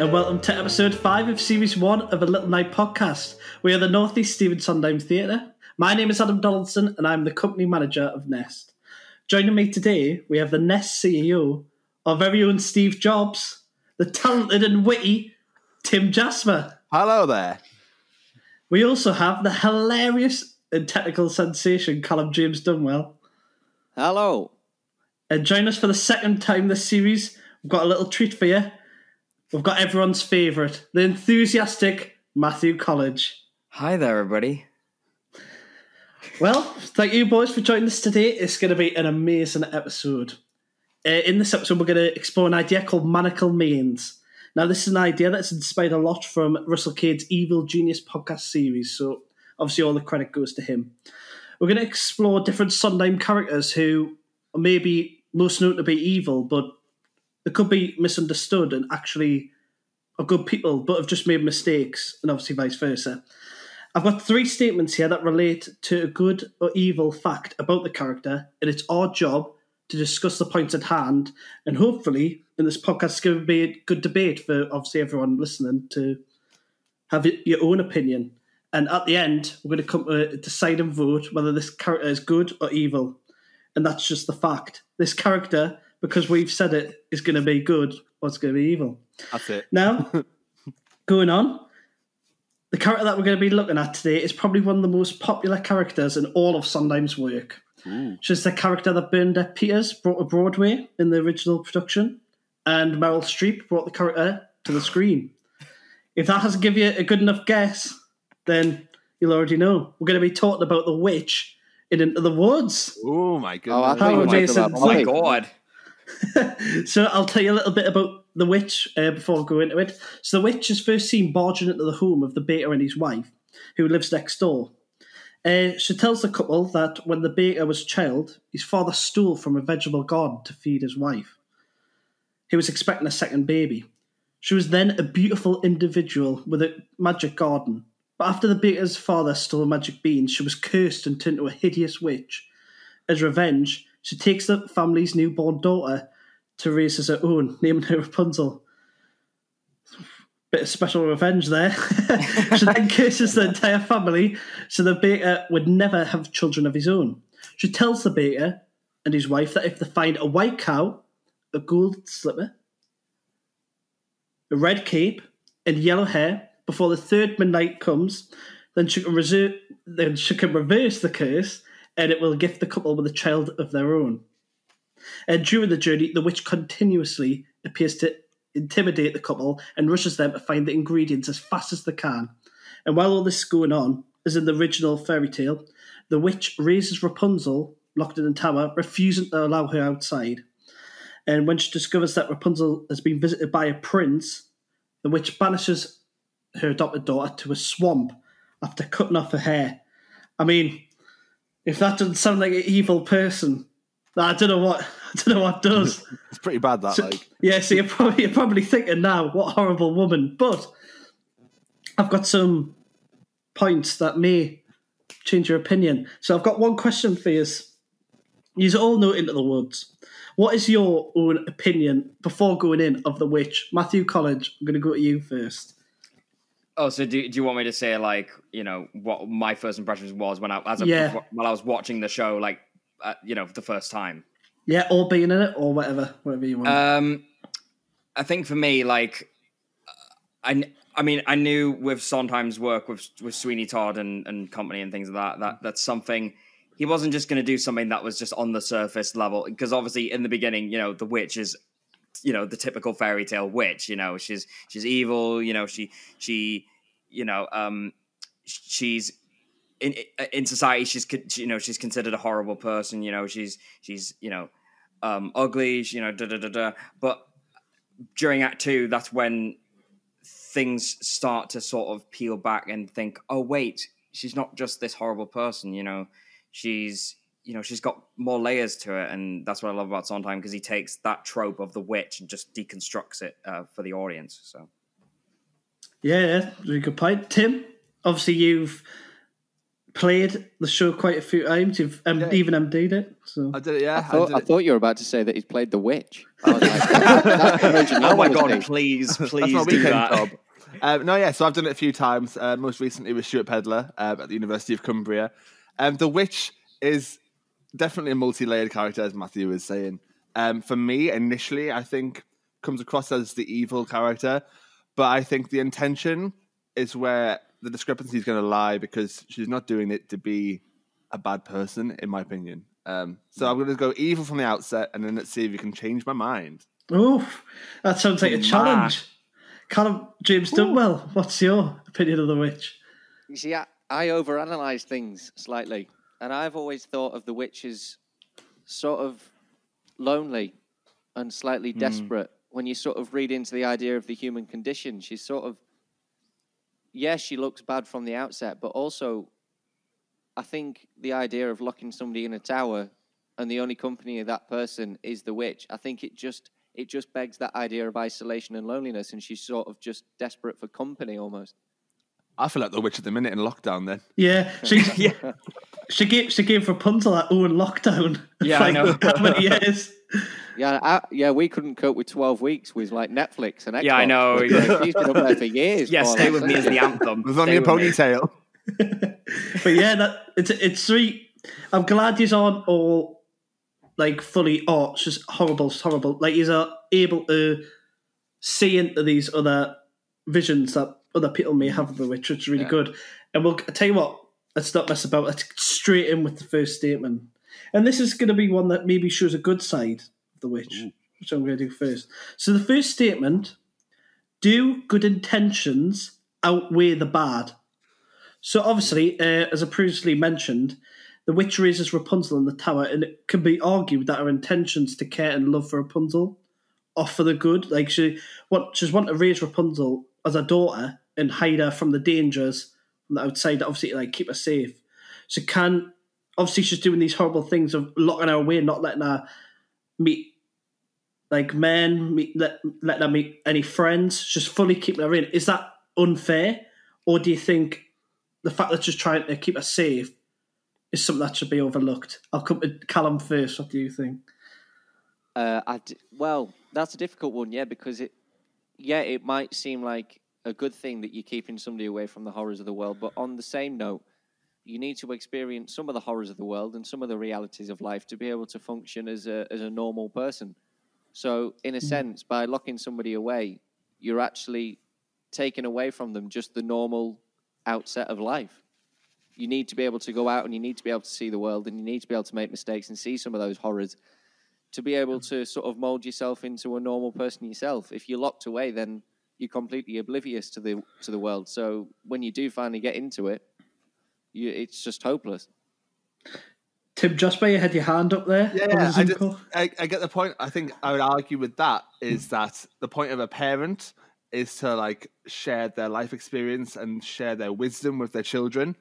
and welcome to episode 5 of series 1 of A Little Night podcast. We are the North East Stephen Sondheim Theatre. My name is Adam Donaldson and I'm the company manager of NESST. Joining me today, we have the NESST CEO, our very own Steve Jobs, the talented and witty Tim Jasper. Hello there. We also have the hilarious and technical sensation Callum Dunwell. Hello. And join us for the second time this series. We've got a little treat for you. We've got everyone's favourite, the enthusiastic Matthew Colledge. Hi there, everybody. Well, thank you boys for joining us today. It's going to be an amazing episode. In this episode, we're going to explore an idea called Maniacal Mains. Now, this is an idea that's inspired a lot from Russell Kane's Evil Genius podcast series, so obviously all the credit goes to him. We're going to explore different Sondheim characters who are maybe most known to be evil, but they could be misunderstood and actually are good people, but have just made mistakes, and obviously vice versa. I've got 3 statements here that relate to a good or evil fact about the character, and it's our job to discuss the points at hand, and hopefully in this podcast it's going to be a good debate for obviously everyone listening to have your own opinion. And at the end, we're going to come to decide and vote whether this character is good or evil. And that's just the fact. This character, because we've said it, is going to be good or it's going to be evil. That's it. Now, going on, the character that we're going to be looking at today is probably one of the most popular characters in all of Sondheim's work. Ooh. She's the character that Bernadette Peters brought to Broadway in the original production, and Meryl Streep brought the character to the screen. If that hasn't given you a good enough guess, then you'll already know. We're going to be talking about the witch in Into the Woods. Oh my I goodness. thought you How were talking amazing. about Oh my God. So I'll tell you a little bit about the witch before I go into it. So the witch is first seen barging into the home of the baker and his wife, who lives next door. She tells the couple that when the baker was a child, his father stole from a vegetable garden to feed his wife. He was expecting a second baby. She was then a beautiful individual with a magic garden. But after the baker's father stole magic beans, she was cursed and turned into a hideous witch. As revenge, she takes the family's newborn daughter to raise as her own, naming her Rapunzel. Bit of special revenge there. She then curses the entire family so the baker would never have children of his own. She tells the baker and his wife that if they find a white cow, a gold slipper, a red cape, and yellow hair before the third midnight comes, then she can reverse the curse, and it will gift the couple with a child of their own. And during the journey, the witch continuously appears to intimidate the couple and rushes them to find the ingredients as fast as they can. And while all this is going on, as in the original fairy tale, the witch raises Rapunzel, locked in the tower, refusing to allow her outside. And when she discovers that Rapunzel has been visited by a prince, the witch banishes her adopted daughter to a swamp after cutting off her hair. I mean, if that doesn't sound like an evil person, I don't know what does. It's pretty bad, that, So, yeah, so you're probably thinking now, what a horrible woman. But I've got some points that may change your opinion. So I've got one question for you. You all know Into the Woods. What is your own opinion before going in of the witch? Matthew Colledge, I'm going to go to you first. Oh, so do you want me to say, like, you know, what my first impressions was when I was watching the show, like, the first time? Yeah, or being in it, or whatever you want. I think for me, like, I mean, I knew with Sondheim's work with Sweeney Todd and company and things like that's something. He wasn't just going to do something that was just on the surface level, because obviously in the beginning, you know, the witch is, you know, the typical fairy tale witch. You know, she's evil. You know, she's in society. She's considered a horrible person. You know, she's ugly. You know, But during Act 2, that's when things start to sort of peel back and think, oh wait, she's not just this horrible person. You know, she's got more layers to it, and that's what I love about Sondheim, because he takes that trope of the witch and just deconstructs it for the audience. So, yeah, really good point, Tim. Obviously, you've played the show quite a few times. You've even MD'd it. So I did it, yeah. I thought you were about to say that he's played the witch. I was like, that's oh my God, please do that. So I've done it a few times. Most recently with Stuart Pedler at the University of Cumbria. The witch is definitely a multi-layered character, as Matthew was saying. For me, initially, I think comes across as the evil character, but I think the intention is where the discrepancy is going to lie, because she's not doing it to be a bad person, in my opinion. So I'm going to go evil from the outset, and then let's see if you can change my mind. Oh, that sounds like a challenge. Callum, James Dunwell, what's your opinion of the witch? You see, I overanalyze things slightly, and I've always thought of the witch as sort of lonely and slightly desperate. When you sort of read into the idea of the human condition, she's sort of, yes, she looks bad from the outset, but also I think the idea of locking somebody in a tower and the only company of that person is the witch, I think it just begs that idea of isolation and loneliness, and she's sort of just desperate for company almost. I feel like the witch at the minute in lockdown then. Yeah. She gave Rapunzel that in lockdown. Yeah, I know. How many years? Yeah, we couldn't cope with 12 weeks with like Netflix and Xbox. Yeah, I know. She's been up there for years. Yeah, Stay With Me is the anthem. There's only a ponytail. But yeah, it's sweet. I'm glad he's on all like fully. Oh, it's just horrible. It's horrible. Like he's able to see into these other visions that other people may have of the witch, which is really good. And I'll tell you what. Let's not mess about. Let's get straight in with the first statement. And this is going to be one that maybe shows a good side of the witch, which I'm going to do first. So the first statement: do good intentions outweigh the bad? So obviously, as I previously mentioned, the witch raises Rapunzel in the tower, and it can be argued that her intentions to care and love for Rapunzel are for the good. Like she's wanting to raise Rapunzel as a daughter and hide her from the dangers from the outside, obviously, like keep her safe. So obviously she's doing these horrible things of locking her away, not letting her meet like men, letting her meet any friends, just fully keeping her in. Is that unfair? Or do you think the fact that she's trying to keep her safe is something that should be overlooked? I'll come to Callum first. What do you think? Well, that's a difficult one, because it might seem like a good thing that you're keeping somebody away from the horrors of the world, but on the same note, you need to experience some of the horrors of the world and some of the realities of life to be able to function as a normal person. So, in a sense, by locking somebody away, you're actually taking away from them just the normal outset of life. You need to be able to go out and you need to be able to see the world, and you need to be able to make mistakes and see some of those horrors to be able to sort of mold yourself into a normal person yourself. If you're locked away, then you're completely oblivious to the world. So when you do finally get into it, it's just hopeless. Tim, Jasper, you had your hand up there. Yeah, I get the point. I think I would argue with that is that the point of a parent is to like share their life experience and share their wisdom with their children.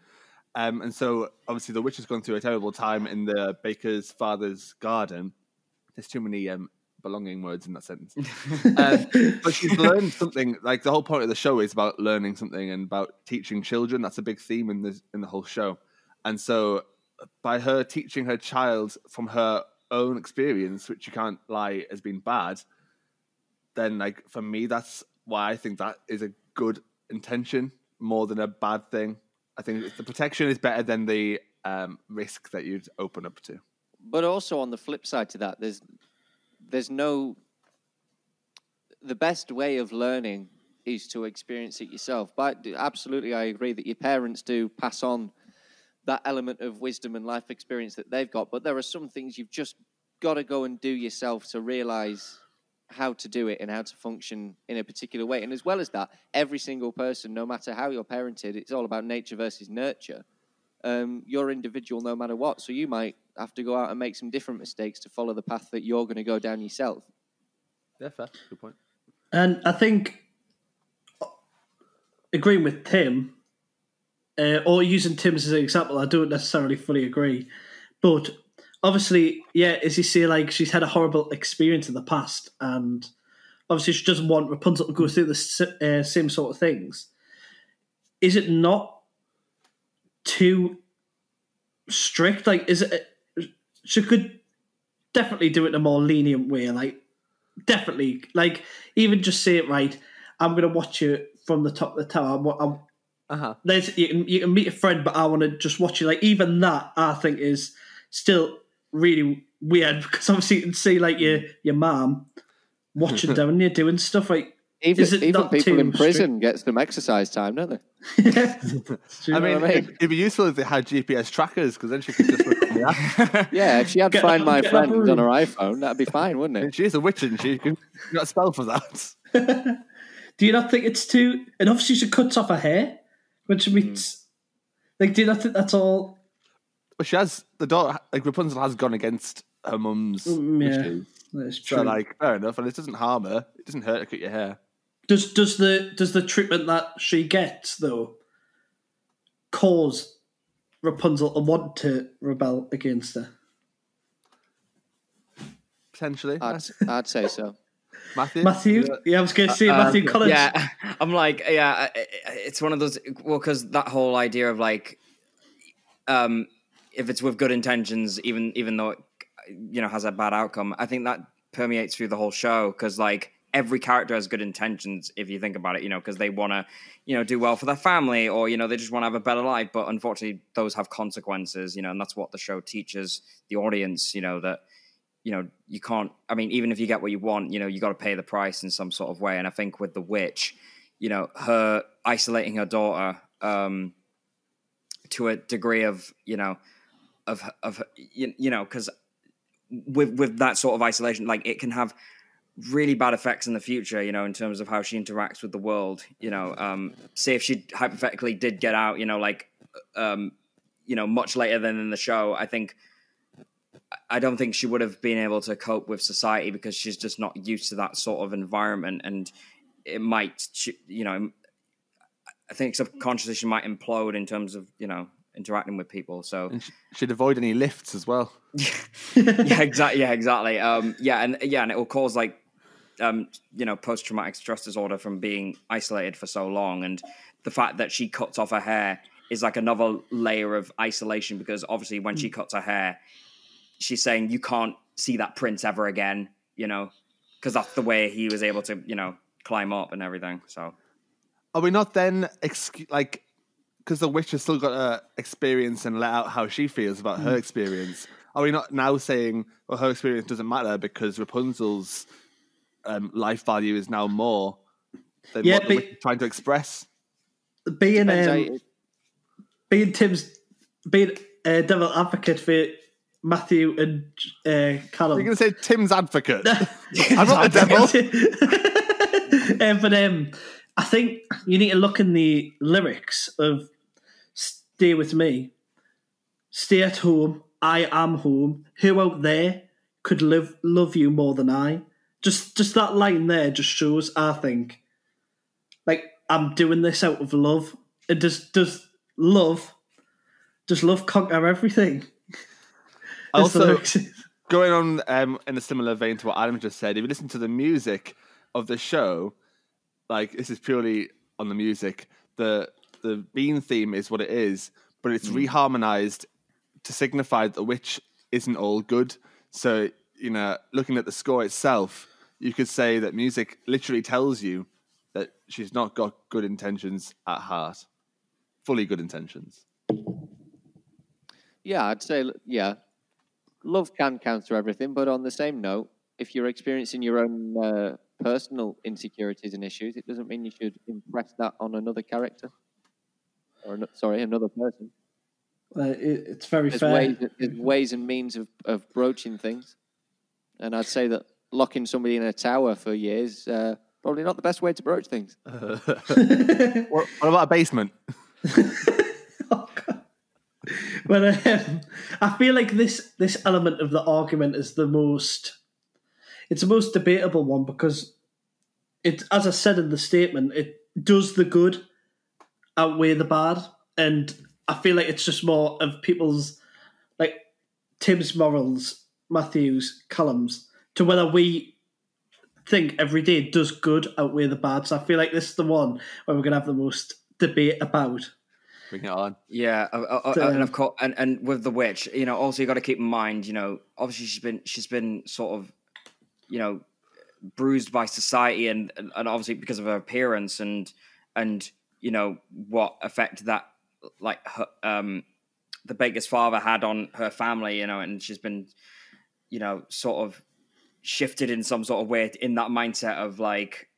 And so obviously the witch has gone through a terrible time in the baker's father's garden. There's too many belonging words in that sentence. But she's learned something. Like the whole point of the show is about learning something and about teaching children. That's a big theme in the whole show. And so by her teaching her child from her own experience, which you can't lie has been bad, then like for me, that's why I think that is a good intention more than a bad thing. I think the protection is better than the risk that you'd open up to. But also on the flip side to that, there's no... The best way of learning is to experience it yourself. But absolutely, I agree that your parents do pass on that element of wisdom and life experience that they've got. But there are some things you've just got to go and do yourself to realize how to do it and how to function in a particular way. And as well as that, every single person, no matter how you're parented, it's all about nature versus nurture. You're individual no matter what. So you might have to go out and make some different mistakes to follow the path that you're going to go down yourself. Yeah, fair. Good point. And I think, agreeing with Tim, or using Tim as an example, I don't necessarily fully agree. But obviously, yeah, as you say, like she's had a horrible experience in the past, and obviously she doesn't want Rapunzel to go through the same sort of things. Is it not too strict. Like, is it? She could definitely do it in a more lenient way. Like, definitely. Like, even just say it right. I'm going to watch you from the top of the tower. You can meet a friend, but I want to just watch you. Like, even that, I think, is still really weird because obviously you can see like your mum watching down you doing stuff like. Even people in prison get some exercise time, don't they? I mean, it'd be useful if they had GPS trackers because then she could just look at the app. Yeah, if she had Find My Friends on her iPhone, that'd be fine, wouldn't it? She's a witch, and she got a spell for that. Do you not think it's too? And obviously, she cuts off her hair when she meets. Like, do you not think that's all? But she has the daughter. Like Rapunzel has gone against her mum's wishes. That's true. So, like, fair enough, and it doesn't harm her. It doesn't hurt to cut your hair. Does the treatment that she gets though cause Rapunzel to want to rebel against her? Potentially, I'd say so. Matthew? Yeah, I was going to say Matthew Colledge. Yeah, I'm like, it's one of those. Well, because that whole idea of like, if it's with good intentions, even though it has a bad outcome, I think that permeates through the whole show because like. Every character has good intentions if you think about it, because they want to, do well for their family or, they just want to have a better life. But unfortunately, those have consequences, and that's what the show teaches the audience, that, you can't, I mean, even if you get what you want, you got to pay the price in some sort of way. And I think with the witch, her isolating her daughter to a degree of, because with that sort of isolation, like it can have really bad effects in the future, in terms of how she interacts with the world. Say if she hypothetically did get out, much later than in the show, I don't think she would have been able to cope with society because she's just not used to that sort of environment, and it might, I think subconsciously she might implode in terms of, interacting with people. So and she'd avoid any lifts as well. Yeah, exactly. And it will cause like, post-traumatic stress disorder from being isolated for so long. And the fact that she cuts off her hair is like another layer of isolation because obviously when she cuts her hair, she's saying you can't see that prince ever again, because that's the way he was able to, climb up and everything. So are we not then because the witch has still got to experience and let out how she feels about her experience? Are we not now saying, well, her experience doesn't matter because Rapunzel's life value is now more than what the witch is trying to express? Being devil advocate for Matthew and Callum. You're going to say Tim's advocate? I'm not the devil. But I think you need to look in the lyrics of "Stay with me." Stay at home. I am home. Who out there could love you more than I? Just that line there just shows, I think, like I'm doing this out of love. And does love conquer everything? Also, going on in a similar vein to what Adam just said, if you listen to the music of the show, like this is purely on the music, the Bean theme is what it is, but it's reharmonized to signify that the witch isn't all good. So, looking at the score itself, you could say that music literally tells you that she's not got good intentions at heart. Fully good intentions. Yeah, I'd say, love can counter everything, but on the same note, if you're experiencing your own personal insecurities and issues, it doesn't mean you should impress that on another character. Another person. It's very fair. There's ways and means of broaching things. And I'd say that locking somebody in a tower for years, probably not the best way to broach things. What about a basement? Oh, God. But I feel like this element of the argument is the most debatable one because it, as I said in the statement, it does the good outweigh the bad, and I feel like it's just more of people's, like Tim's morals, Matthew's, Callum's, to whether we think every day does good outweigh the bad. So I feel like this is the one where we're going to have the most debate about. Bring it on. Yeah, and of course, and with the witch, also you got to keep in mind, obviously she's been sort of, bruised by society and obviously because of her appearance and what effect that like her, the baker's father had on her family, and she's been, sort of shifted in some sort of way in that mindset of like,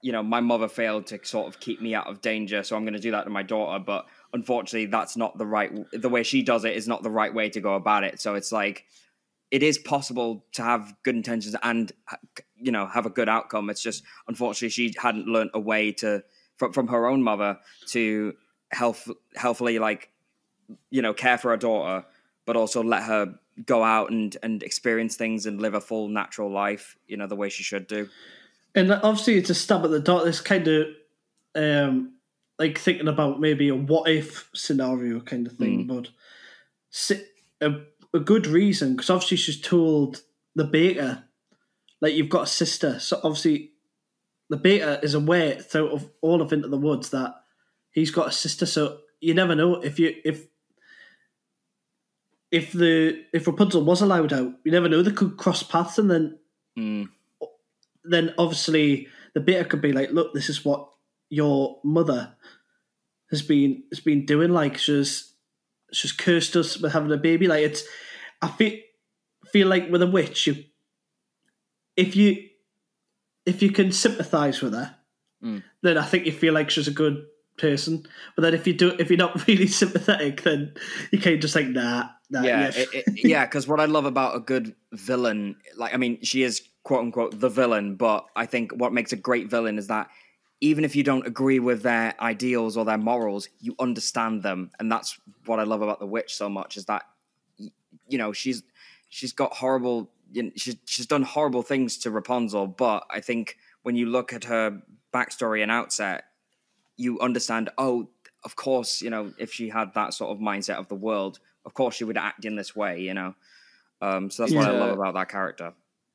my mother failed to sort of keep me out of danger, so I'm going to do that to my daughter. But unfortunately, that's not the way she does it is not the right way to go about it. So it's like, it is possible to have good intentions and, have a good outcome. It's just, unfortunately, she hadn't learned a way from her own mother to healthfully, like, care for her daughter, but also let her go out and experience things and live a full natural life, the way she should do. And obviously, it's a stab at the dark. This kind of like thinking about maybe a what if scenario kind of thing, but a good reason, because obviously she's told the baker, like, you've got a sister. So obviously, the baker is aware through all of Into the Woods that he's got a sister. So you never know if Rapunzel was allowed out, you never know, they could cross paths, and then obviously the baker could be like, look, this is what your mother has been doing. Like, she's cursed us with having a baby. Like, I feel like with a witch, if you can sympathise with her, then I think you feel like she's a good person. But then if you're not really sympathetic, then you kind of just like, nah. Yeah, because what I love about a good villain, like, I mean, she is quote unquote the villain, but I think what makes a great villain is that even if you don't agree with their ideals or their morals, you understand them. And that's what I love about the witch so much, is that, she's got horrible, she's done horrible things to Rapunzel, but I think when you look at her backstory and outset, you understand, oh, of course, if she had that sort of mindset of the world, of course she would act in this way, So that's what I love about that character.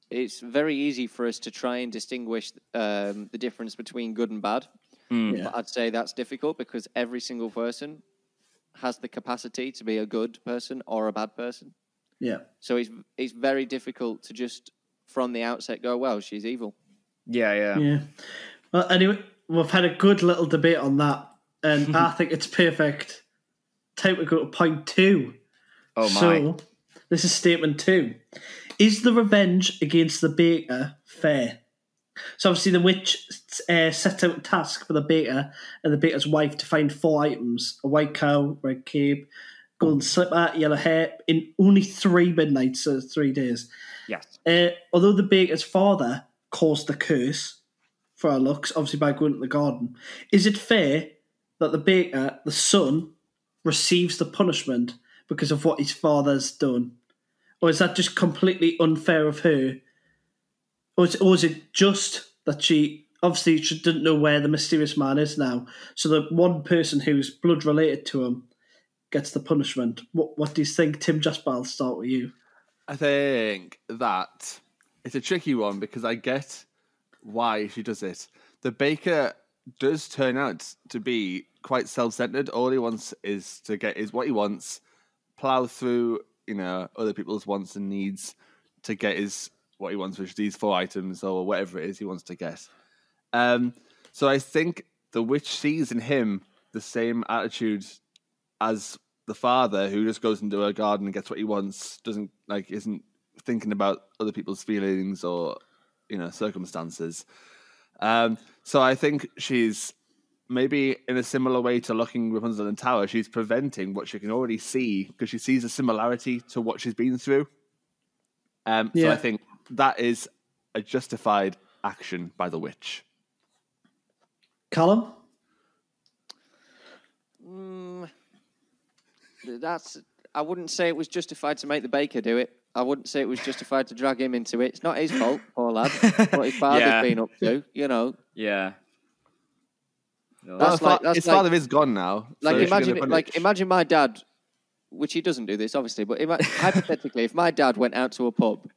It's very easy for us to try and distinguish the difference between good and bad. But I'd say that's difficult because every single person has the capacity to be a good person or a bad person. Yeah. So it's very difficult to just from the outset go, well, she's evil. Yeah. Well, anyway, we've had a good little debate on that, and I think it's perfect. Time to go to point 2. Oh my! So this is statement 2. Is the revenge against the baker fair? So obviously the witch sets out a task for the baker and the baker's wife to find 4 items: a white cow, red cape, golden slipper, yellow hair, in only 3 midnights, so 3 days. Yes. Although the baker's father caused the curse for our looks, obviously by going to the garden, is it fair that the baker, the son, receives the punishment because of what his father's done? Or is that just completely unfair of her? Or is it just that she didn't know where the mysterious man is now, so the one person who's blood related to him gets the punishment? What do you think, Tim? Jasper, I'll start with you. I think that it's a tricky one because I get why she does it. The baker does turn out to be quite self-centered. All he wants is to get what he wants, plow through, other people's wants and needs to get what he wants, which is these 4 items or whatever it is he wants to get. So I think the witch sees in him the same attitude as the father, who just goes into a garden and gets what he wants, isn't thinking about other people's feelings or circumstances. So I think she's maybe in a similar way to locking Rapunzel in the tower. She's preventing what she can already see because she sees a similarity to what she's been through. So I think that is a justified action by the witch. Callum? I wouldn't say it was justified to make the baker do it. I wouldn't say it was justified to drag him into it. It's not his fault, poor lad. What his father's been up to, Yeah. His father is gone now. Imagine my dad, which he doesn't do this obviously, but hypothetically, if my dad went out to a pub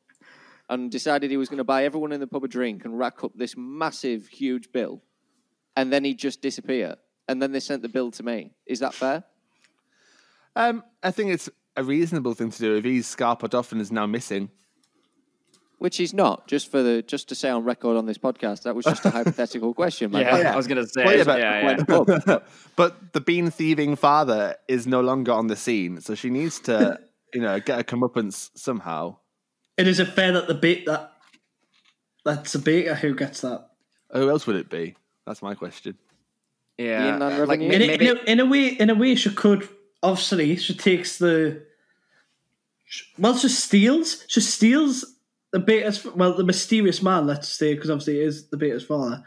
and decided he was going to buy everyone in the pub a drink and rack up this massive, huge bill, and then he'd just disappear, and then they sent the bill to me. Is that fair? I think it's a reasonable thing to do if he's scarpered off and is now missing. Which he's not. Just to say on record on this podcast, that was just a hypothetical question, man. I was going to say. But the bean thieving father is no longer on the scene, so she needs to, get a comeuppance somehow. And is it fair that that's the baker who gets that? Who else would it be? That's my question. Yeah, like in a way, she could. Obviously, she takes the. Well, she steals the baker's. Well, the mysterious man. Let's say, because obviously it is the baker's father.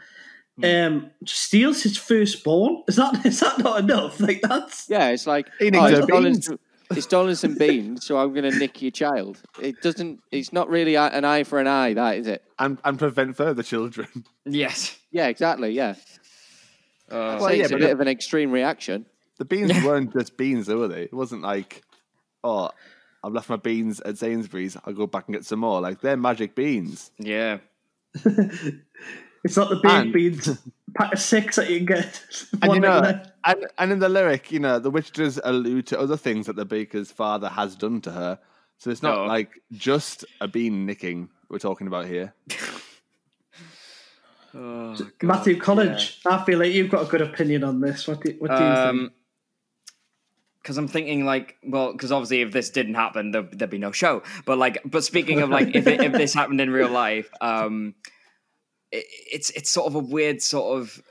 Steals his firstborn. Is that not enough? Like that's. Yeah, it's like it's dollars and beans, so I'm going to nick your child. It doesn't. It's not really an eye for an eye, that is it? And prevent further children. Yes. Yeah, exactly. Yeah. It's a bit of an extreme reaction. The beans weren't just beans, though, were they? It wasn't like, oh, I've left my beans at Sainsbury's. I'll go back and get some more. Like they're magic beans. Yeah. It's not the baked beans pack of 6 that you can get. And in the lyric, the witch does allude to other things that the baker's father has done to her. So it's not like just a bean nicking we're talking about here. Matthew Colledge, I feel like you've got a good opinion on this. What do you think? Because I'm thinking because obviously if this didn't happen, there'd be no show. But speaking of if this happened in real life, it's sort of a weird sort of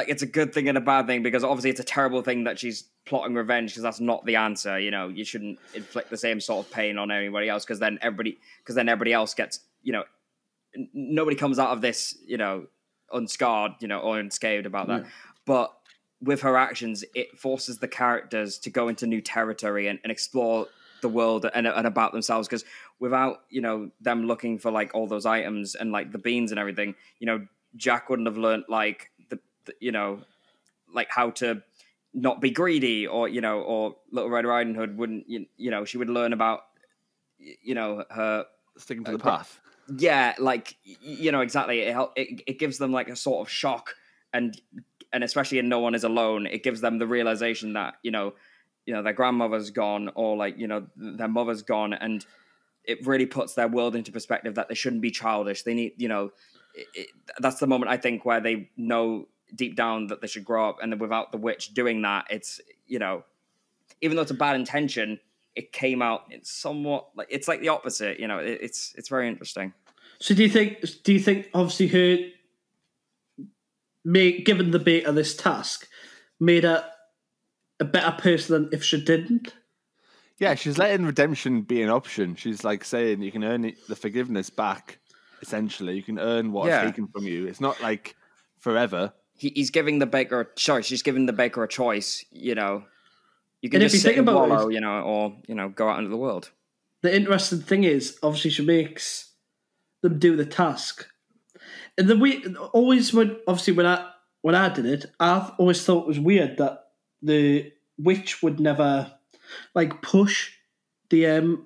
it's a good thing and a bad thing, because obviously it's a terrible thing that she's plotting revenge, because that's not the answer. You shouldn't inflict the same sort of pain on anybody else, because then everybody else gets, nobody comes out of this, unscarred, or unscathed about that. But with her actions, it forces the characters to go into new territory and explore the world and about themselves, because without them looking for all those items and the beans and everything, Jack wouldn't have learned how to not be greedy, or Little Red Riding Hood wouldn't she would learn about her sticking to the path. Yeah, exactly. It gives them a sort of shock, and especially in No One Is Alone, it gives them the realization that their grandmother's gone, or their mother's gone, and it really puts their world into perspective that they shouldn't be childish. They need, that's the moment I think where they know deep down that they should grow up, and without the witch doing that, it's even though it's a bad intention, it came out. It's somewhat it's the opposite. It's very interesting. So do you think obviously her given the baker this task made her a better person than if she didn't? Yeah, she's letting redemption be an option. She's saying you can earn the forgiveness back. Essentially, you can earn what's taken from you. It's not forever. He's giving the baker. She's giving the baker a choice. You can and just sit and wallow, it, or go out into the world. The interesting thing is, obviously, she makes them do the task, and when I did it, I always thought it was weird that the witch would never push the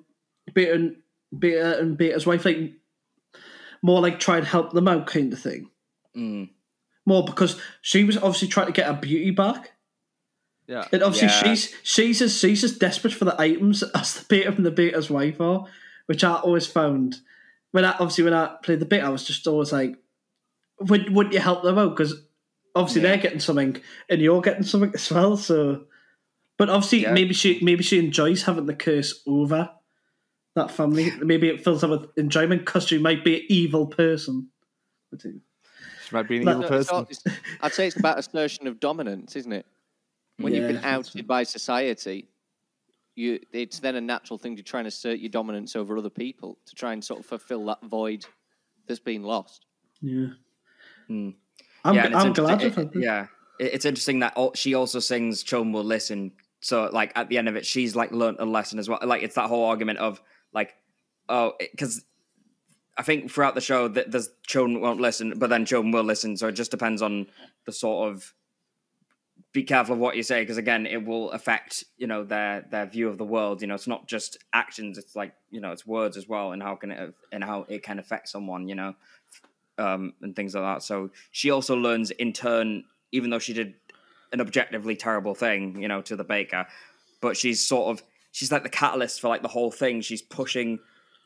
baker and baker's wife, more try and help them out kind of thing. More because she was obviously trying to get her beauty back. Yeah, and obviously she's as desperate for the items as the baker and the baker's wife are, which I always found when I played the baker, I was just always wouldn't you help them out, because obviously they're getting something and you're getting something as well. So, but obviously maybe she enjoys having the curse over that family. Maybe it fills her with enjoyment because she might be an evil person. She might be an evil person. I'd say it's about assertion of dominance, isn't it? When you've been outed by society, it's then a natural thing to try and assert your dominance over other people, to try and sort of fulfill that void that's been lost. Yeah. I'm glad of it. Yeah. It's interesting that she also sings Children Will Listen. So, at the end of it, she's, learnt a lesson as well. It's that whole argument of, because I think throughout the show, there's children won't listen, but then children will listen. So it just depends on the sort of, be careful of what you say, because again, it will affect, their view of the world. It's not just actions; it's it's words as well, and how it can affect someone, and things like that. So she also learns in turn, even though she did an objectively terrible thing, you know, to the baker. But she's like the catalyst for like the whole thing. She's pushing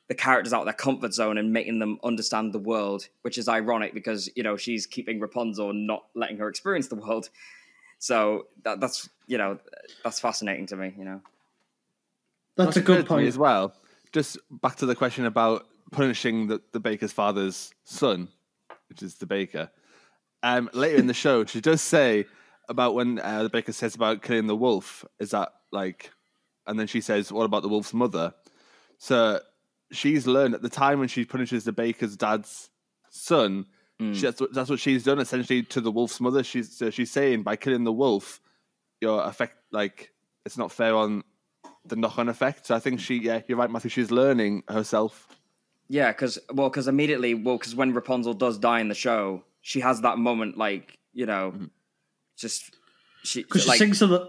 the characters out of their comfort zone and making them understand the world, which is ironic because, you know, she's keeping Rapunzel and not letting her experience the world. So that's you know, that's fascinating to me, you know. That's a good point as well. Just back to the question about punishing the baker's father's son, which is the baker. Later in the show, she does say about when the baker says about killing the wolf, is that like, and then she says, what about the wolf's mother? So she's learned at the time when she punishes the baker's dad's son, that's what she's done essentially to the wolf's mother. She's saying by killing the wolf, your effect, like, it's not fair on the knock-on effect. So I think you're right, Matthew, she's learning herself. Yeah, because when Rapunzel does die in the show, she has that moment, like, you know, just because she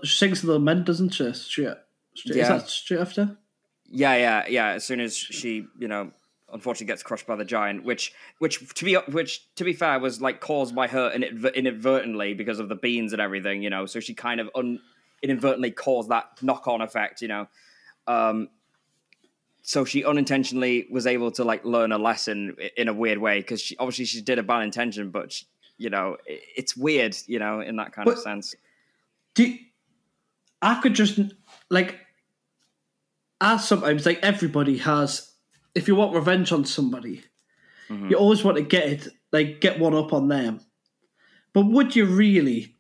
sings to the men, doesn't she? Is that straight after? Yeah. As soon as she, you know, unfortunately gets crushed by the giant, which to be fair was like caused by her inadvertently because of the beans and everything, you know. So she kind of inadvertently caused that knock-on effect, you know. So she unintentionally was able to like learn a lesson in a weird way because she did a bad intention, but she, you know, it's weird, you know, in that kind of sense. I could just like, as sometimes like everybody has, if you want revenge on somebody, you always want to get one up on them. But would you really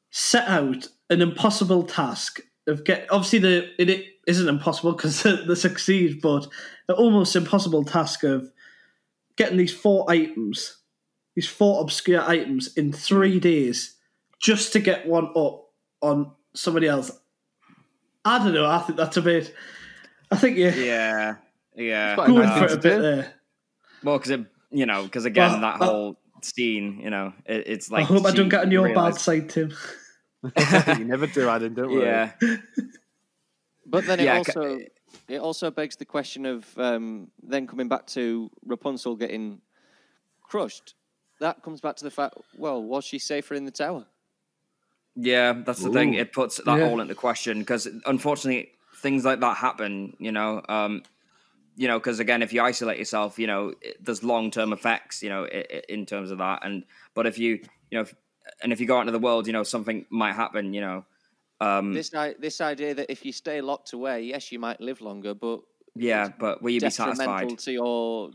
set out an impossible task of obviously it isn't impossible because they succeed, but an almost impossible task of getting these 4 obscure items in 3 days just to get one up on somebody else? I don't know. I think that's a bit. I think yeah. Going for it a bit there. Well, because again, that whole scene, you know, it's like. I hope I don't get on your bad side, Tim. You never do, Adam. Don't worry. Yeah. But then it also begs the question of then coming back to Rapunzel getting crushed. That comes back to the fact, well, was she safer in the tower? Yeah, that's the thing. It puts that all into question because unfortunately things like that happen, you know. You know, because again, if you isolate yourself, you know, there's long-term effects, you know, in terms of that. But if you know, if you go out into the world, you know, something might happen, you know. This idea that if you stay locked away, yes, you might live longer, but but will you be satisfied?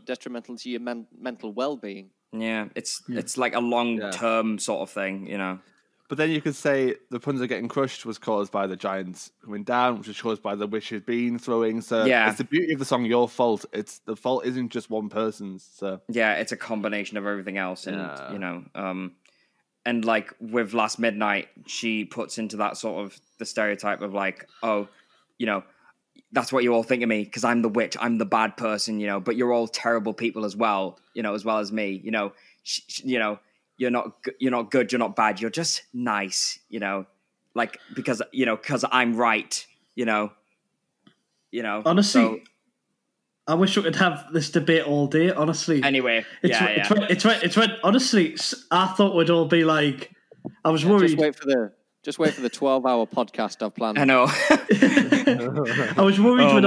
Detrimental to your mental well-being. Yeah, it's like a long-term sort of thing, you know. But then you could say the Rapunzel getting crushed was caused by the giants coming down, which was caused by the witch's bean throwing. So it's the beauty of the song, Your Fault. The fault isn't just one person's. So yeah, it's a combination of everything else, and you know, and like with Last Midnight, she puts into that sort of the stereotype of like, oh, you know, that's what you all think of me because I'm the witch, I'm the bad person, you know, but you're all terrible people as well, you know, as well as me, you know, you know. You're not good, you're not bad, you're just nice, you know, like, because I'm right, you know. Honestly, so, I wish we could have this debate all day, honestly. Anyway, it's when honestly, I thought we'd all be like, I was worried. Just wait for the 12-hour podcast I've planned. I know. I was worried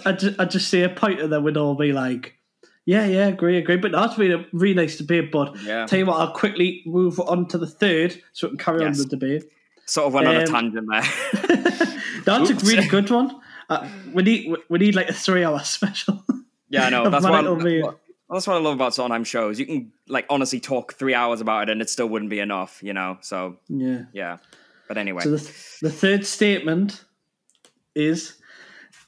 I'd just say a point and then we'd all be like, yeah, agree. But that's been a really nice debate. But tell you what, I'll quickly move on to the third so we can carry on the debate. Sort of went on a tangent there. That's a really good one. We need like a 3-hour special. Yeah, I know. That's what I love about Sondheim shows. You can like honestly talk 3 hours about it and it still wouldn't be enough, you know. So yeah. But anyway, so the third statement is,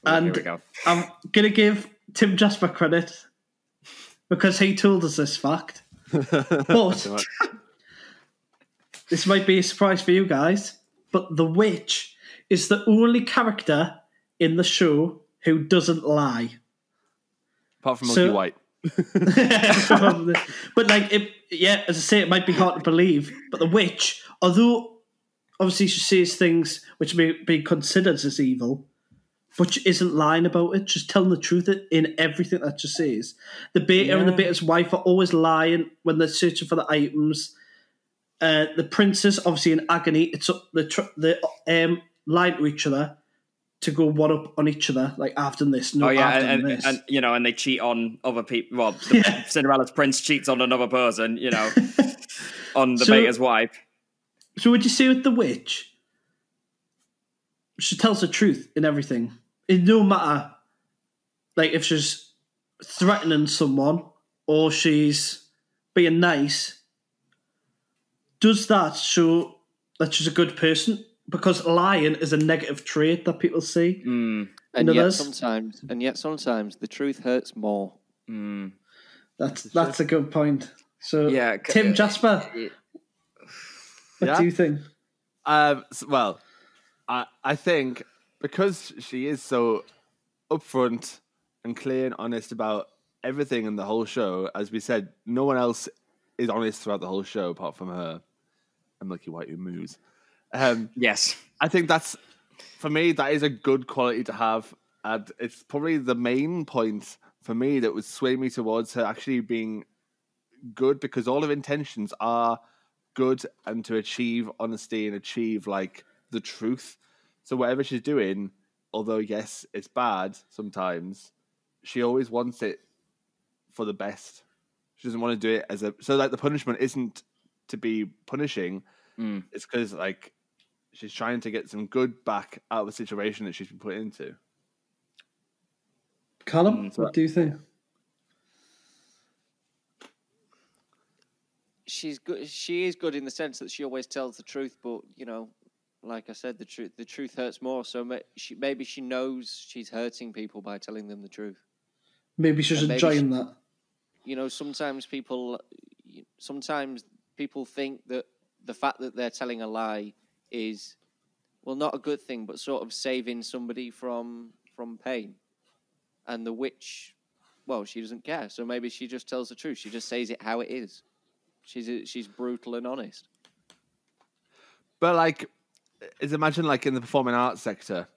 and here we go. I'm gonna give Tim Jasper credit, because he told us this fact. But this might be a surprise for you guys, but the witch is the only character in the show who doesn't lie. Apart from Milky White. But like, as I say, it might be hard to believe, but the witch, although obviously she says things which may be considered as evil, but she isn't lying about it, just telling the truth in everything that she says. The baker and the baker's wife are always lying when they're searching for the items. The princes, obviously in agony, it's up the lie to each other to go one up on each other. Like, I've done this. No, I've done this. And you know, and they cheat on other people. Well, Yeah. Cinderella's prince cheats on another person. You know, on the baker's wife. So would you say with the witch, she tells the truth in everything? It no matter, like, if she's threatening someone or she's being nice, does that show that she's a good person? Because lying is a negative trait that people see. And yet sometimes the truth hurts more. That's a good point. So, yeah, Tim, Jasper, what do you think? Well, I think because she is so upfront and clear and honest about everything in the whole show, as we said, no one else is honest throughout the whole show apart from her and Milky White who moves. Yes. I think that's, for me, that is a good quality to have. And it's probably the main point for me that would sway me towards her actually being good, because all her intentions are good and to achieve honesty and achieve, like, the truth. So whatever she's doing, although, yes, it's bad sometimes, she always wants it for the best. She doesn't want to do it as a... So, like, the punishment isn't to be punishing. It's because, like, she's trying to get some good back out of a situation that she's been put into. Callum, what do you think? She's good. She is good in the sense that she always tells the truth, but, you know, like I said, the truth hurts more. So maybe she knows she's hurting people by telling them the truth. Maybe she's enjoying that. You know, sometimes people think that the fact that they're telling a lie is, well, not a good thing, but sort of saving somebody from pain. And the witch, well, she doesn't care. So maybe she just tells the truth. She just says it how it is. She's brutal and honest. But, like, imagine, like, in the performing arts sector,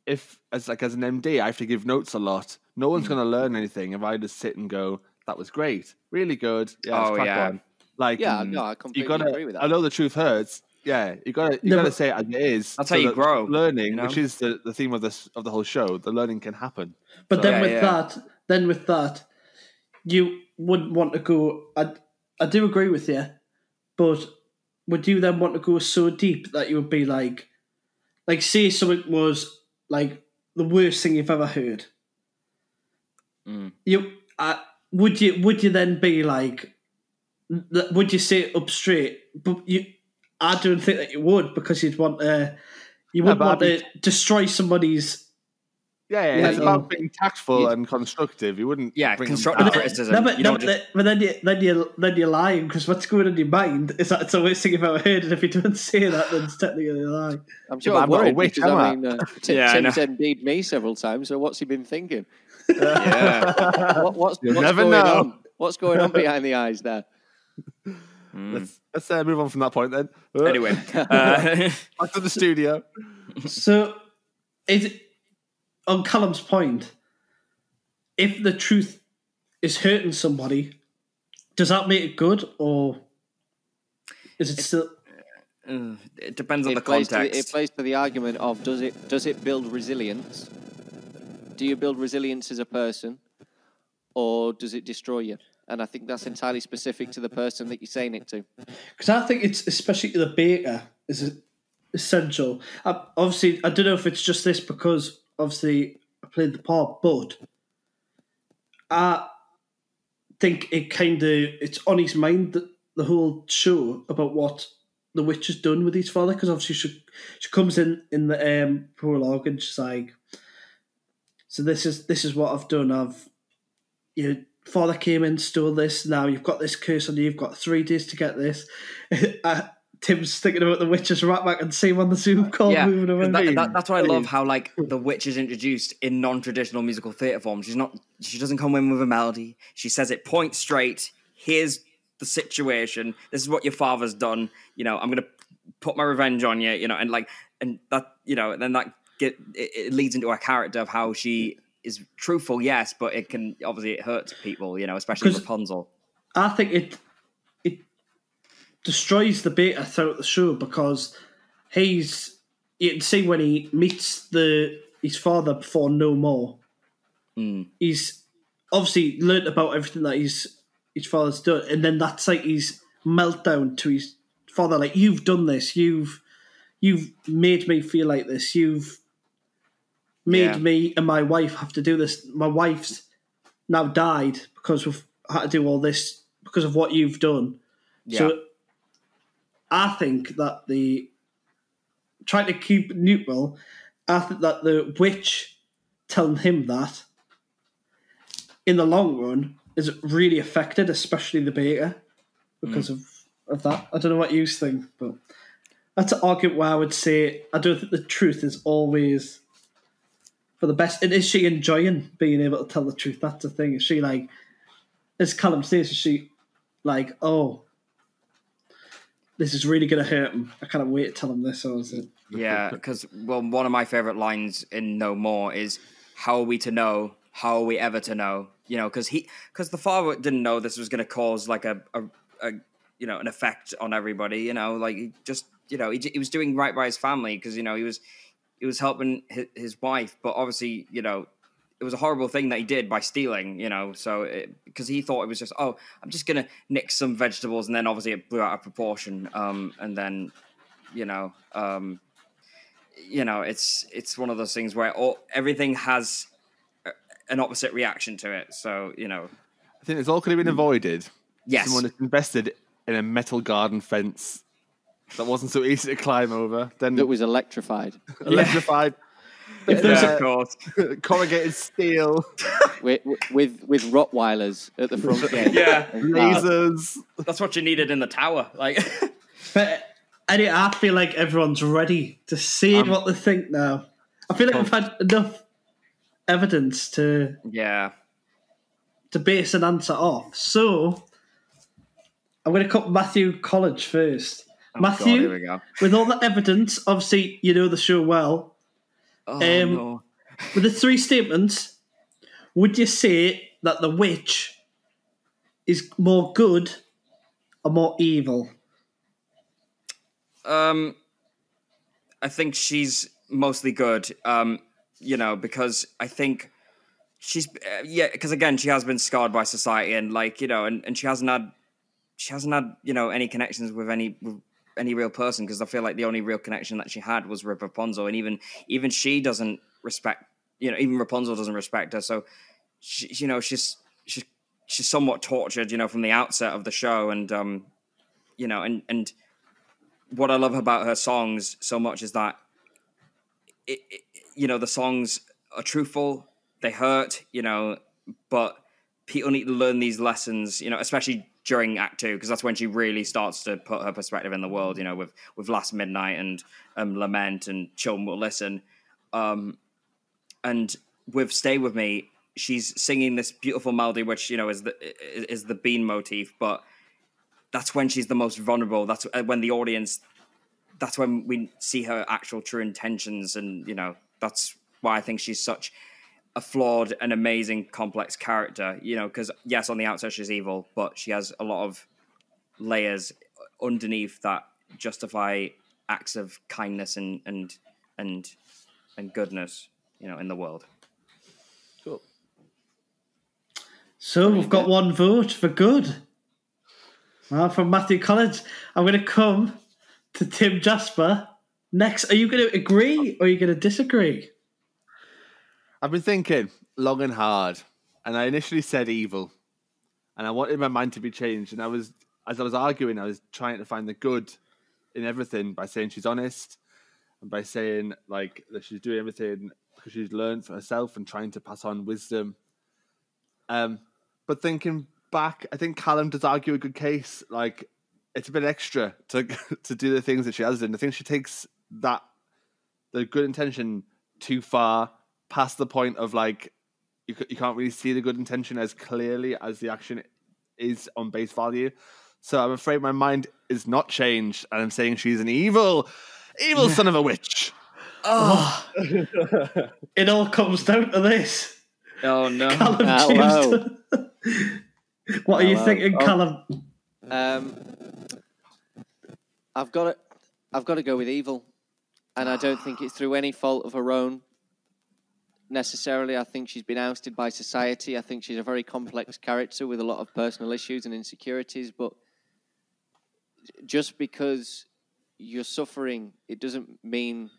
if as an MD I have to give notes a lot, no one's going to learn anything if I just sit and go, "That was great, really good." Yeah, let's crack on. Like, no, I completely agree with that. I know the truth hurts. Yeah, you gotta say it as it is. That's how you grow. Learning, you know? which is the theme of the whole show. The learning can happen. But then with that, you wouldn't want to go. I do agree with you, but would you then want to go so deep that you would be like say something was like the worst thing you've ever heard? Would you then be like, would you say it up straight? But I don't think that you would, because you'd want you wouldn't want to destroy somebody's. Yeah, it's about being tactful and constructive. You wouldn't, constructive criticism. But then you're lying, because what's going on in your mind is that it's the worst thing you've ever heard, and if you don't say that, then it's technically a lie. I'm sure I'm worried, because Tim's indeed me several times. So what's he been thinking? What's going on? What's going on behind the eyes there? Let's move on from that point then. Anyway, back to the studio. So, on Callum's point, if the truth is hurting somebody, does that make it good, or is it still? It depends on the context. It plays to the argument of does it build resilience? Do you build resilience as a person, or does it destroy you? And I think that's entirely specific to the person that you're saying it to. Because I think it's, especially to the baker, is essential. Obviously, I don't know if it's just this because obviously I played the part, but I think it's on his mind, the whole show, about what the witch has done with his father, because obviously she comes in the prologue and she's like, so this is what I've done. Your father came in, stole this. Now you've got this curse on you. You've got 3 days to get this. Tim's thinking about the witch's rat back and see him on the Zoom call moving away. That's why I love how, like, the witch is introduced in non-traditional musical theatre form. She doesn't come in with a melody. She says it point straight. Here's the situation. This is what your father's done. You know, I'm going to put my revenge on you. You know, and that, you know, then that it leads into a character of how she is truthful, yes, but it hurts people, you know, especially Rapunzel. I think destroys the beta throughout the show because you can see when he meets his father before No More, he's obviously learnt about everything that his father's done, and then that's like his meltdown to his father, like, you've done this, you've made me feel like this, you've made me and my wife have to do this. My wife's now died because we've had to do all this because of what you've done. Yeah. So I think that trying to keep neutral, I think that the witch telling him that in the long run is really affected, especially the beta, because of that. I don't know what you think, but that's an argument where I would say I don't think the truth is always for the best. And is she enjoying being able to tell the truth? That's the thing. Is she like, as Callum says, is she like, oh, this is really going to hurt him, I can't wait to tell him this, or is it? Yeah, because, well, one of my favourite lines in No More is, how are we to know? How are we ever to know? You know, because the father didn't know this was going to cause like a an effect on everybody. You know, like he just, he was doing right by his family because he was helping his wife, but obviously, it was a horrible thing that he did by stealing. So because he thought it was just, oh, I'm just gonna nick some vegetables, and then obviously it blew out of proportion. And then, it's one of those things where everything has an opposite reaction to it. So, I think this all could have been avoided. Yes. Someone had invested in a metal garden fence that wasn't so easy to climb over. Then that was electrified. Electrified. If there's a course. Corrugated steel. with Rottweilers at the front gate. Yeah. Lasers. That's what you needed in the tower. Like, but I feel like everyone's ready to see what they think now. I feel like we've had enough evidence to base an answer off. So I'm going to cut Matthew Colledge first. Matthew, God, here we go. With all the evidence, obviously you know the show well. No. With the three statements, would you say that the witch is more good or more evil? I think she's mostly good. Because I think she's because again she has been scarred by society and and she hasn't had any connections with any real person, because I feel like the only real connection that she had was with Rapunzel, and even she doesn't respect, even Rapunzel doesn't respect her. So she's somewhat tortured, from the outset of the show, and and what I love about her songs so much is that the songs are truthful, they hurt, but people need to learn these lessons, especially during Act 2, because that's when she really starts to put her perspective in the world, with Last Midnight and Lament and Children Will Listen. And with Stay With Me, she's singing this beautiful melody, which, is the bean motif, but that's when she's the most vulnerable. That's when that's when we see her actual true intentions. And, that's why I think she's such a flawed and amazing, complex character, because yes, on the outside she's evil, but she has a lot of layers underneath that justify acts of kindness and goodness, in the world. Cool. So we've got one vote for good. Well, from Matthew Colledge, I'm going to come to Tim Jasper next. Are you going to agree or are you going to disagree? I've been thinking long and hard, and I initially said evil, and I wanted my mind to be changed. And as I was arguing, I was trying to find the good in everything by saying she's honest, and by saying that she's doing everything because she's learned for herself and trying to pass on wisdom. But thinking back, I think Callum does argue a good case. It's a bit extra to do the things that she has done. I think she takes the good intention too far, past the point of you can't really see the good intention as clearly as the action is on base value. So I'm afraid my mind is not changed, and I'm saying she's an evil son of a witch. Oh, it all comes down to this. Oh no! Callum, what are you thinking, Callum? I've got to go with evil, and I don't think it's through any fault of her own. Necessarily, I think she's been ousted by society. I think she's a very complex character with a lot of personal issues and insecurities. But just because you're suffering, it doesn't mean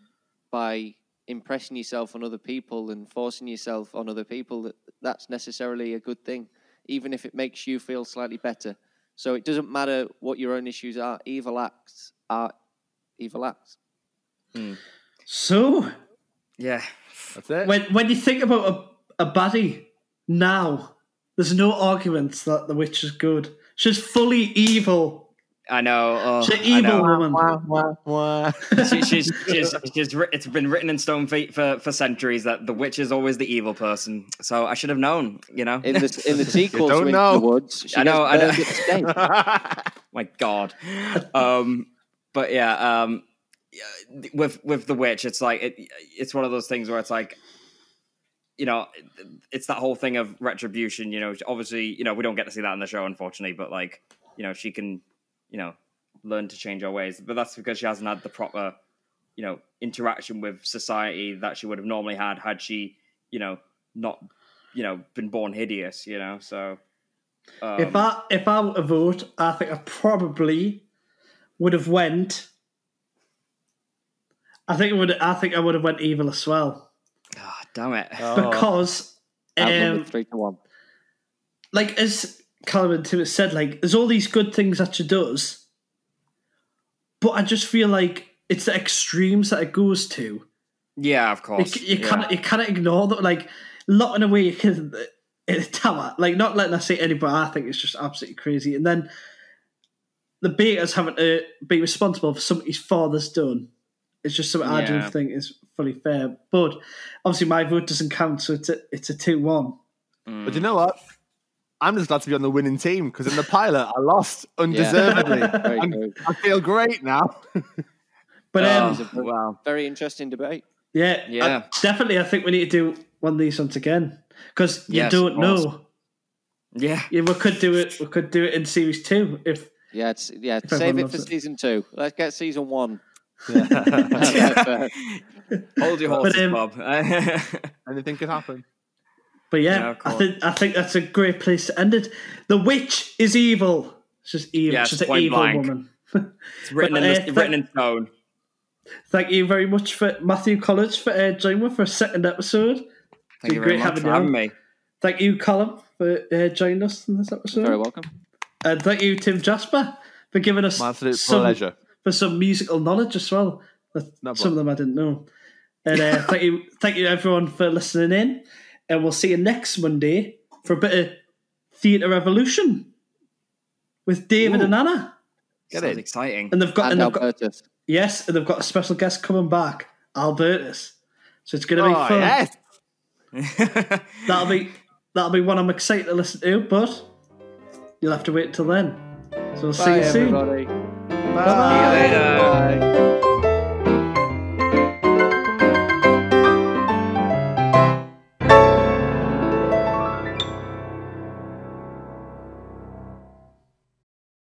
by impressing yourself on other people and forcing yourself on other people that's necessarily a good thing, even if it makes you feel slightly better. So it doesn't matter what your own issues are. Evil acts are evil acts. So, Yeah. That's it. when you think about a baddie now, there's no arguments that the witch is good. She's fully evil. I know. Oh, She's an evil woman. It's been written in stone for centuries that the witch is always the evil person. So I should have known, you know. In the sequel to Into the Woods, she I know. gets burned at the stake. My God. But yeah, with the witch, it's like it's one of those things where it's like, you know, it's that whole thing of retribution. You know, obviously, you know, we don't get to see that in the show, unfortunately. But like, you know, she can, you know, learn to change her ways. But that's because she hasn't had the proper, you know, interaction with society that she would have normally had she, you know, not, you know, been born hideous. You know, so. If I were to vote, I think I probably would have went. I think I would have went evil as well. Oh, damn it! Because Outnumbered 3-1. like as Callum and Tim said, like there's all these good things that she does, but I just feel like it's the extremes that it goes to. Yeah, of course. You can't ignore that. Like locking away in a tower, like not letting her see anybody. I think it's just absolutely crazy. And then the Baker's having to be responsible for something his father's done. It's just something I don't think is fully fair. But obviously my vote doesn't count, so it's a 2-1. But you know what? I'm just glad to be on the winning team because in the pilot I lost undeservedly. I feel great now. But wow, very interesting debate. Yeah. Definitely. I think we need to do one of these once again because you don't know. Yeah, we could do it. We could do it in series 2 if. Save it for season 2. Let's get season 1. Hold your horses, Bob. Anything could happen. But yeah, I think that's a great place to end it. The witch is evil. It's just evil. Yeah, she's an evil woman. It's written in stone. Thank you very much for Matthew Colledge for joining me for a second episode. Thank you very much for having me. Thank you, Callum, for joining us in this episode. You're very welcome. And thank you, Tim Jasper, for giving us my absolute pleasure. For some musical knowledge as well. Some of them I didn't know. And thank you everyone for listening in. And we'll see you next Monday for a bit of Theatre Revolution with David and Anna. Sounds exciting. And they've got Albertus. Yes, and they've got a special guest coming back, Albertus. So it's going to be fun. Yes. That'll be one I'm excited to listen to, but you'll have to wait until then. So we'll see you soon. Everybody. Bye. See you later. Bye.